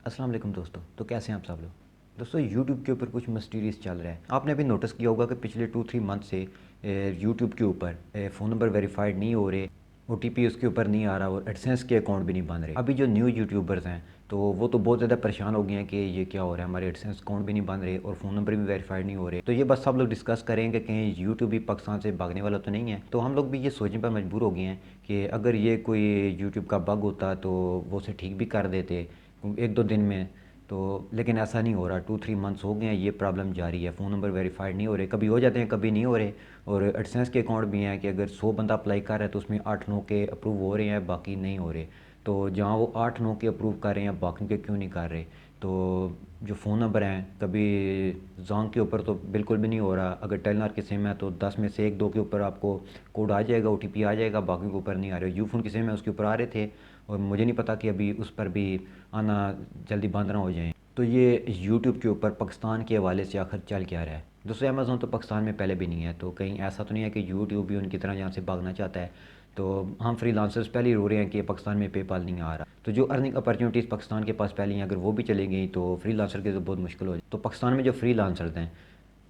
अस्सलाम वालेकुम दोस्तों। तो कैसे हैं आप सब लोग। दोस्तों यूट्यूब के ऊपर कुछ मिस्टीरियस चल रहा है। आपने अभी नोटिस किया होगा कि पिछले 2-3 मंथ से यूट्यूब के ऊपर फ़ोन नंबर वेरीफाइड नहीं हो रहे, ओटीपी उसके ऊपर नहीं आ रहा और एडसेंस के अकाउंट भी नहीं बन रहे। अभी जो न्यू यूट्यूबर्स हैं तो वो तो बहुत ज़्यादा परेशान हो गए हैं कि ये क्या हो रहा है, हमारे एडसेंस अकाउंट भी नहीं बन रहे और फ़ोन नंबर भी वेरीफाइड नहीं हो रहे। तो ये बस सब लोग डिस्कस करेंगे कि कहीं यूट्यूब भी पाकिस्तान से भागने वाला तो नहीं है। तो हम लोग भी ये सोचने पर मजबूर हो गए हैं कि अगर ये कोई यूट्यूब का बग होता तो वो उसे ठीक भी कर देते 1-2 दिन में। तो लेकिन ऐसा नहीं हो रहा। 2-3 मंथ्स हो गए हैं, ये प्रॉब्लम जारी है। फ़ोन नंबर वेरीफाइड नहीं हो रहे, कभी हो जाते हैं कभी नहीं हो रहे। और एडसेंस के अकाउंट भी हैं कि अगर 100 बंदा अप्लाई कर रहा है तो उसमें 8-9 के अप्रूव हो रहे हैं, बाकी नहीं हो रहे। तो जहाँ वो 8-9 के अप्रूव कर रहे हैं, बाकी के क्यों नहीं कर रहे। तो जो फ़ोन नंबर हैं, कभी जोंग के ऊपर तो बिल्कुल भी नहीं हो रहा। अगर टेलनर की सिम है तो 10 में से 1-2 के ऊपर आपको कोड आ जाएगा, ओटीपी आ जाएगा, बाकी के ऊपर नहीं आ रहे। यूफोन की सिम है, उसके ऊपर आ रहे थे और मुझे नहीं पता कि अभी उस पर भी आना जल्दी बंद ना हो जाए। तो ये यूट्यूब के ऊपर पाकिस्तान के हवाले से आखिर चल क्या रहा है। दोस्तों अमेज़ॉन तो पाकिस्तान में पहले भी नहीं है, तो कहीं ऐसा तो नहीं है कि यूट्यूब भी उनकी तरह यहाँ से भागना चाहता है। तो हम फ्रीलांसर्स पहले ही रो रहे हैं कि पाकिस्तान में पेपाल नहीं आ रहा। तो जो अर्निंग अपॉर्चुनिटीज़ पाकिस्तान के पास पहले हैं, अगर वो भी चली गई तो फ्रीलांसर के तो बहुत मुश्किल हो जाए। तो पाकिस्तान में जो फ्रीलांसर्स हैं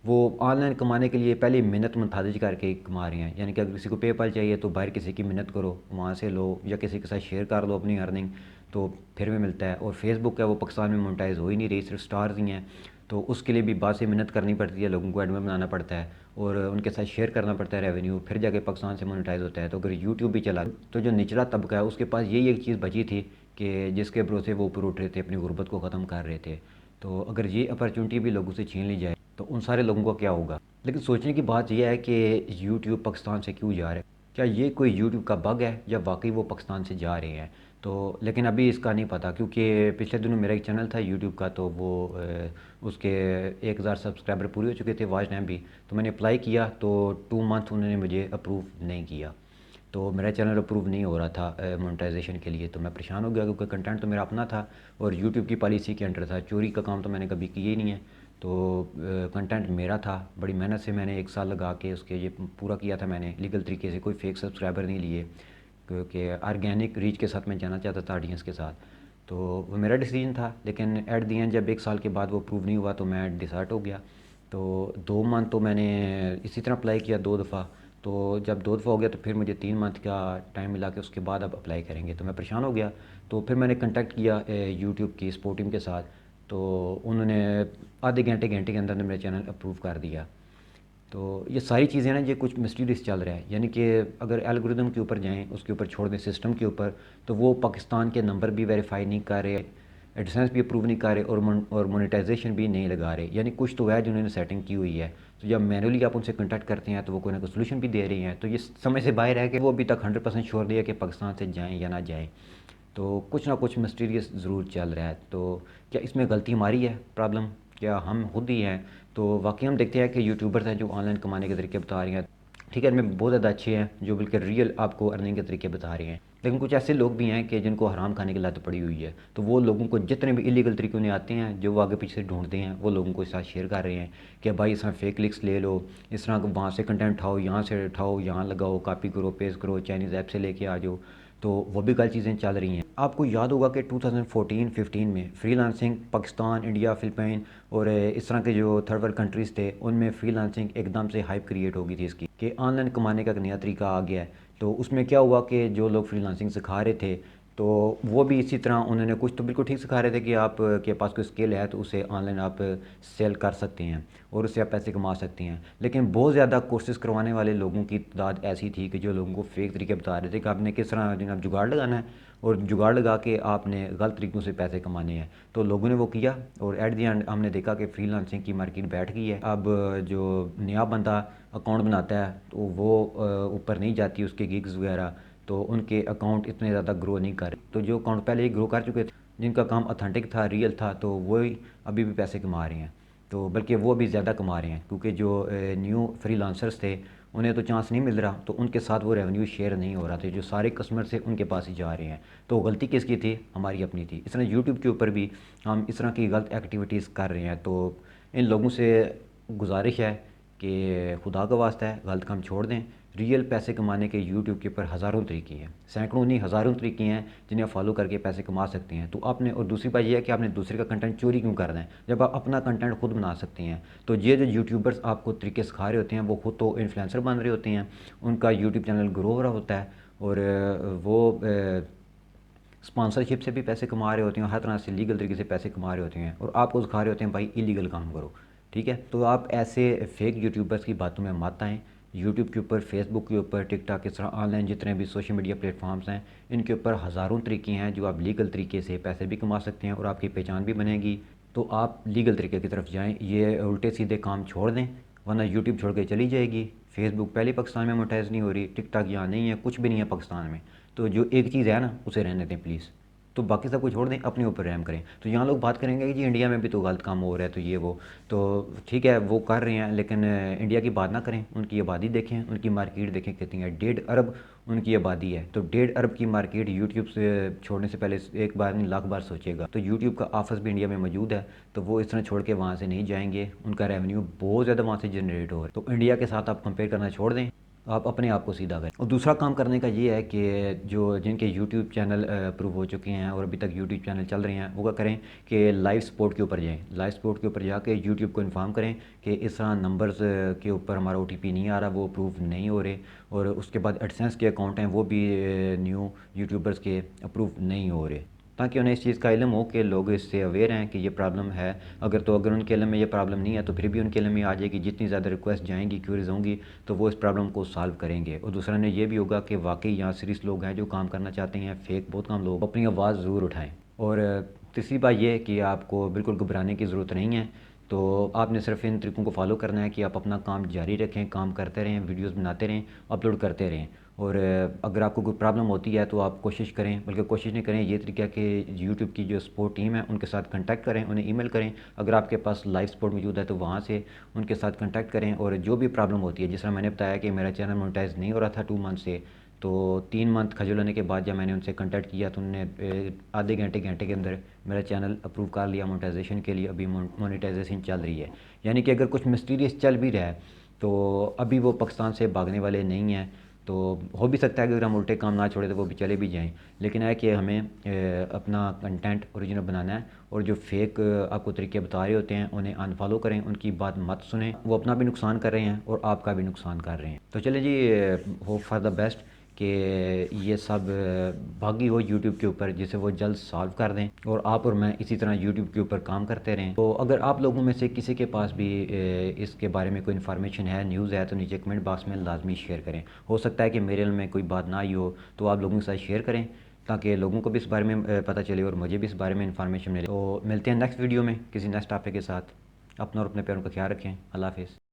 वो ऑनलाइन कमाने के लिए पहले मिन्नत मुतादिज करके कमा रहे हैं। यानी कि अगर किसी को पेपाल चाहिए तो बाहर किसी की मिन्नत करो, वहाँ से लो, या किसी के साथ शेयर कर लो अपनी अर्निंग, तो फिर भी मिलता है। और फेसबुक है वो पाकिस्तान में मोनेटाइज हो ही नहीं रही, सिर्फ स्टार्स ही हैं। तो उसके लिए भी बाद से मिन्नत करनी पड़ती है, लोगों को एडमिन बनाना पड़ता है और उनके साथ शेयर करना पड़ता है रेवेन्यू, फिर जाके पाकिस्तान से मोनेटाइज होता है। तो अगर यूट्यूब भी चला तो जो निचला तबका है उसके पास यही एक चीज़ बची थी कि जिसके भरोसे वो ऊपर उठ रहे थे, अपनी गुर्बत को ख़त्म कर रहे थे। तो अगर ये अपॉर्चुनिटी भी लोगों से छीन ली जाए तो उन सारे लोगों का क्या होगा। लेकिन सोचने की बात यह है कि यूट्यूब पाकिस्तान से क्यों जा रहा है। क्या ये कोई यूट्यूब का बग है या वाकई वो पाकिस्तान से जा रहे हैं। तो लेकिन अभी इसका नहीं पता, क्योंकि पिछले दिनों मेरा एक चैनल था यूट्यूब का, तो वो उसके 1000 सब्सक्राइबर पूरे हो चुके थे, वॉच टाइम भी। तो मैंने अप्लाई किया तो 2 मंथ उन्होंने मुझे अप्रूव नहीं किया। तो मेरा चैनल अप्रूव नहीं हो रहा था मोनेटाइजेशन के लिए। तो मैं परेशान हो गया क्योंकि कंटेंट तो मेरा अपना था और यूट्यूब की पॉलिसी के अंडर था। चोरी का काम तो मैंने कभी किया ही नहीं है। तो कंटेंट मेरा था, बड़ी मेहनत से मैंने 1 साल लगा के उसके ये पूरा किया था मैंने लीगल तरीके से, कोई फेक सब्सक्राइबर नहीं लिए, क्योंकि ऑर्गेनिक रीच के साथ मैं जाना चाहता था, ऑडियंस के साथ। तो वो मेरा डिसीजन था। लेकिन एट दी एंड जब 1 साल के बाद वो अप्रूव नहीं हुआ तो मैं डिसर्ट हो गया। तो 2 मंथ तो मैंने इसी तरह अप्लाई किया 2 दफ़ा। तो जब 2 दफ़ा हो गया तो फिर मुझे 3 मंथ का टाइम मिला कि उसके बाद अब अप्लाई करेंगे। तो मैं परेशान हो गया। तो फिर मैंने कांटेक्ट किया यूट्यूब की सपोर्ट टीम के साथ। तो उन्होंने आधे घंटे घंटे के अंदर मेरा चैनल अप्रूव कर दिया। तो ये सारी चीज़ें ना, ये कुछ मिस्टीरियस चल रहा है। यानी कि अगर एल्गोरिदम के ऊपर जाएँ, उसके ऊपर छोड़ दें सिस्टम के ऊपर, तो वो पाकिस्तान के नंबर भी वेरीफाई नहीं कर रहे, एडसेंस भी अप्रूव नहीं कर रहे और मोनेटाइजेशन भी नहीं लगा रहे। यानी कुछ तो है जिन्होंने सेटिंग की हुई है। तो जब मैनुअली आप उनसे कॉन्टैक्ट करते हैं तो वो कोई ना कोई सोल्यूशन भी दे रही हैं। तो ये समझ से बाहर है कि वो अभी तक 100% श्योर नहीं है कि पाकिस्तान से जाएँ या ना जाएँ। तो कुछ ना कुछ मिस्टीरियस ज़रूर चल रहा है। तो क्या इसमें गलती हमारी है, प्रॉब्लम क्या हम खुद ही हैं। तो वाकई हम देखते हैं कि यूट्यूबर्स हैं जो ऑनलाइन कमाने के तरीके बता रहे हैं, ठीक है, इनमें बहुत ज़्यादा अच्छे हैं जो बिल्कुल रियल आपको अर्निंग के तरीके बता रहे हैं। लेकिन कुछ ऐसे लोग भी हैं कि जिनको हराम खाने की लत पड़ी हुई है। तो वो लोगों को जितने भी इलीगल तरीके उन्हें आते हैं, जो वो आगे पीछे से ढूंढते हैं, वो लोगों को इस साथ शेयर कर रहे हैं कि भाई इसमें फेक लिंक्स ले लो, इस तरह वहाँ से कंटेंट उठाओ, यहाँ से उठाओ, यहाँ लगाओ, कॉपी करो, पेस्ट करो, चाइनीज़ ऐप से लेके आ जाओ। तो वो भी गलत चीज़ें चल रही हैं। आपको याद होगा कि 2014-15 में फ्रीलांसिंग पाकिस्तान, इंडिया, फ़िलिपाइन और इस तरह के जो थर्ड वर्ल्ड कंट्रीज़ थे, उनमें फ्रीलांसिंग एकदम से हाइप क्रिएट हो गई थी इसकी कि ऑनलाइन कमाने का एक नया तरीका आ गया है। तो उसमें क्या हुआ कि जो लोग फ्रीलांसिंग सिखा रहे थे तो वो भी इसी तरह उन्होंने कुछ तो बिल्कुल ठीक सिखा रहे थे कि आप के पास कोई स्किल है तो उसे ऑनलाइन आप सेल कर सकते हैं और उससे आप पैसे कमा सकते हैं। लेकिन बहुत ज़्यादा कोर्सेज़ करवाने वाले लोगों की तादाद ऐसी थी कि जो लोगों को फेक तरीके बता रहे थे कि आपने किस तरह आप जुगाड़ लगाना है और जुगाड़ लगा के आपने गलत तरीक़ों से पैसे कमाने हैं। तो लोगों ने वो किया और एट दी एंड हमने देखा कि फ्रीलांसिंग की मार्केट बैठ गई है। अब जो नया बंदा अकाउंट बनाता है तो वो ऊपर नहीं जाती उसके गिग्स वगैरह, तो उनके अकाउंट इतने ज़्यादा ग्रो नहीं कर रहे। तो जो अकाउंट पहले ही ग्रो कर चुके थे, जिनका काम ऑथेंटिक था, रियल था, तो वही अभी भी पैसे कमा रहे हैं। तो बल्कि वो भी ज़्यादा कमा रहे हैं क्योंकि जो न्यू फ्रीलांसर्स थे उन्हें तो चांस नहीं मिल रहा, तो उनके साथ वो रेवेन्यू शेयर नहीं हो रहा था। जो सारे कस्टमर थे उनके पास ही जा रहे हैं। तो गलती किसकी थी, हमारी अपनी थी। इस तरह यूट्यूब के ऊपर भी हम इस तरह की गलत एक्टिविटीज़ कर रहे हैं। तो इन लोगों से गुजारिश है कि खुदा का वास्ता है गलत काम छोड़ दें, ریئل پیسے کمانے کے یوٹیوب کے اوپر ہزاروں طریقے ہیں، سینکڑوں نہیں ہزاروں طریقے ہیں جنہیں آپ فالو کر کے پیسے کما سکتے ہیں۔ تو آپ نے، اور دوسری بات یہ ہے کہ آپ نے دوسرے کا کنٹینٹ چوری کیوں کر رہے ہیں جب آپ اپنا کنٹینٹ خود بنا سکتے ہیں؟ تو یہ جو یوٹیوبرز آپ کو طریقے سکھا رہے ہوتے ہیں وہ خود تو انفلوئنسر بن رہے ہوتے ہیں، ان کا یوٹیوب چینل گرو ہو رہا ہوتا ہے، اور وہ اسپانسرشپ سے بھی پیسے کما رہے ہوتے ہیں، ہر طرح سے لیگل طریقے سے پیسے کما رہے ہوتے ہیں، اور آپ کو سکھا رہے ہوتے ہیں بھائی ایلیگل کام کرو، ٹھیک ہے؟ تو آپ ایسے فیک یوٹیوبرز کی باتوں میں مت آئیں۔ یوٹیوب کے اوپر، فیس بک کے اوپر، ٹک ٹاک، اس طرح آن لائن جتنے بھی سوشل میڈیا پلیٹ فارمز ہیں، ان کے اوپر ہزاروں طریقے ہیں جو آپ لیگل طریقے سے پیسے بھی کما سکتے ہیں اور آپ کی پہچان بھی بنے گی۔ تو آپ لیگل طریقے کی طرف جائیں، یہ الٹے سیدھے کام چھوڑ دیں، ورنہ یوٹیوب چھوڑ کے چلی جائے گی۔ فیس بک پہلے پاکستان میں موٹائز نہیں ہو رہی، ٹک ٹاک یہاں نہیں ہے، کچھ بھی نہیں ہے پاکستان میں، تو جو ایک چیز ہے نا اسے رہنے دیں پلیز۔ تو باقی سب کو چھوڑ دیں، اپنے اوپر رحم کریں۔ تو یہاں لوگ بات کریں گے کہ جی انڈیا میں بھی تو غلط کام ہو رہا ہے، تو یہ وہ، تو ٹھیک ہے وہ کر رہے ہیں، لیکن انڈیا کی بات نہ کریں، ان کی آبادی دیکھیں، ان کی مارکیٹ دیکھیں کتنی ہے، 1.5 ارب ان کی آبادی ہے۔ تو 1.5 ارب کی مارکیٹ یوٹیوب سے چھوڑنے سے پہلے ایک بار نہیں لاکھ بار سوچے گا۔ تو یوٹیوب کا آفس بھی انڈیا میں موجود ہے، تو وہ اس طرح چھوڑ کے وہاں سے نہیں جائیں گے، ان کا ریونیو بہت زیادہ وہاں سے جنریٹ ہو رہا ہے۔ تو انڈیا کے ساتھ آپ کمپیئر کرنا چھوڑ دیں، آپ اپنے آپ کو سیدھا کریں۔ اور دوسرا کام کرنے کا یہ ہے کہ جو جن کے یوٹیوب چینل اپروو ہو چکے ہیں اور ابھی تک یوٹیوب چینل چل رہے ہیں، وہ کیا کریں کہ لائیو سپورٹ کے اوپر جائیں، لائیو سپورٹ کے اوپر جا کے یوٹیوب کو انفارم کریں کہ اس طرح نمبرز کے اوپر ہمارا OTP نہیں آ رہا، وہ اپروو نہیں ہو رہے، اور اس کے بعد ایڈسنس کے اکاؤنٹ ہیں وہ بھی نیو یوٹیوبرز کے اپروو نہیں ہو رہے، تاکہ انہیں اس چیز کا علم ہو کہ لوگ اس سے اویئر ہیں کہ یہ پرابلم ہے۔ اگر ان کے علم میں یہ پرابلم نہیں ہے تو پھر بھی ان کے علم میں آ جائے گی، جتنی زیادہ ریکویسٹ جائیں گی، کیوریز ہوں گی، تو وہ اس پرابلم کو سالو کریں گے۔ اور دوسرا نے یہ بھی ہوگا کہ واقعی یہاں سیریس لوگ ہیں جو کام کرنا چاہتے ہیں، فیک بہت کم لوگ، اپنی آواز ضرور اٹھائیں۔ اور تیسری بات یہ ہے کہ آپ کو بالکل گھبرانے کی ضرورت نہیں ہے، تو آپ نے صرف ان طریقوں کو فالو کرنا ہے کہ آپ اپنا کام جاری رکھیں، کام کرتے رہیں، ویڈیوز بناتے رہیں، اپلوڈ کرتے رہیں، اور اگر آپ کو کوئی پرابلم ہوتی ہے تو آپ کوشش کریں، بلکہ کوشش نہیں کریں، یہ طریقہ کہ یوٹیوب کی جو سپورٹ ٹیم ہے ان کے ساتھ کنٹیکٹ کریں، انہیں ای میل کریں، اگر آپ کے پاس لائیو سپورٹ موجود ہے تو وہاں سے ان کے ساتھ کنٹیکٹ کریں، اور جو بھی پرابلم ہوتی ہے، جس طرح میں نے بتایا کہ میرا چینل مونیٹائز نہیں ہو رہا تھا 2 منتھ سے، تو 3 منتھ کھجل ہونے کے بعد جب میں نے ان سے کنٹیکٹ کیا تو انہوں نے آدھے گھنٹے کے اندر میرا چینل اپروو کر لیا مونیٹائزیشن کے لیے، ابھی مونیٹائزیشن چل رہی ہے۔ یعنی کہ اگر کچھ مسٹیریس چل بھی رہا ہے تو ابھی وہ پاکستان سے بھاگنے والے نہیں ہیں، تو ہو بھی سکتا ہے کہ اگر ہم الٹے کام نہ چھوڑیں تو وہ بھی چلے بھی جائیں، لیکن ہے کہ ہمیں اپنا کنٹینٹ اوریجنل بنانا ہے، اور جو فیک آپ کو طریقے بتا رہے ہوتے ہیں انہیں انفالو کریں، ان کی بات مت سنیں، وہ اپنا بھی نقصان کر رہے ہیں اور آپ کا بھی نقصان کر رہے ہیں۔ تو چلیں جی، ہوپ فار دا بیسٹ کہ یہ سب باغی ہو یوٹیوب کے اوپر، جسے وہ جلد سالو کر دیں، اور آپ اور میں اسی طرح یوٹیوب کے اوپر کام کرتے رہیں۔ تو اگر آپ لوگوں میں سے کسی کے پاس بھی اس کے بارے میں کوئی انفارمیشن ہے، نیوز ہے، تو نیچے کمنٹ باکس میں لازمی شیئر کریں۔ ہو سکتا ہے کہ میرے علم میں کوئی بات نہ آئی ہو، تو آپ لوگوں کے ساتھ شیئر کریں تاکہ لوگوں کو بھی اس بارے میں پتہ چلے اور مجھے بھی اس بارے میں انفارمیشن ملے۔ تو ملتے ہیں نیکسٹ ویڈیو میں کسی نیکسٹ ٹاپک کے ساتھ۔ اپنا اور اپنے پیاروں کا خیال رکھیں۔ اللہ حافظ۔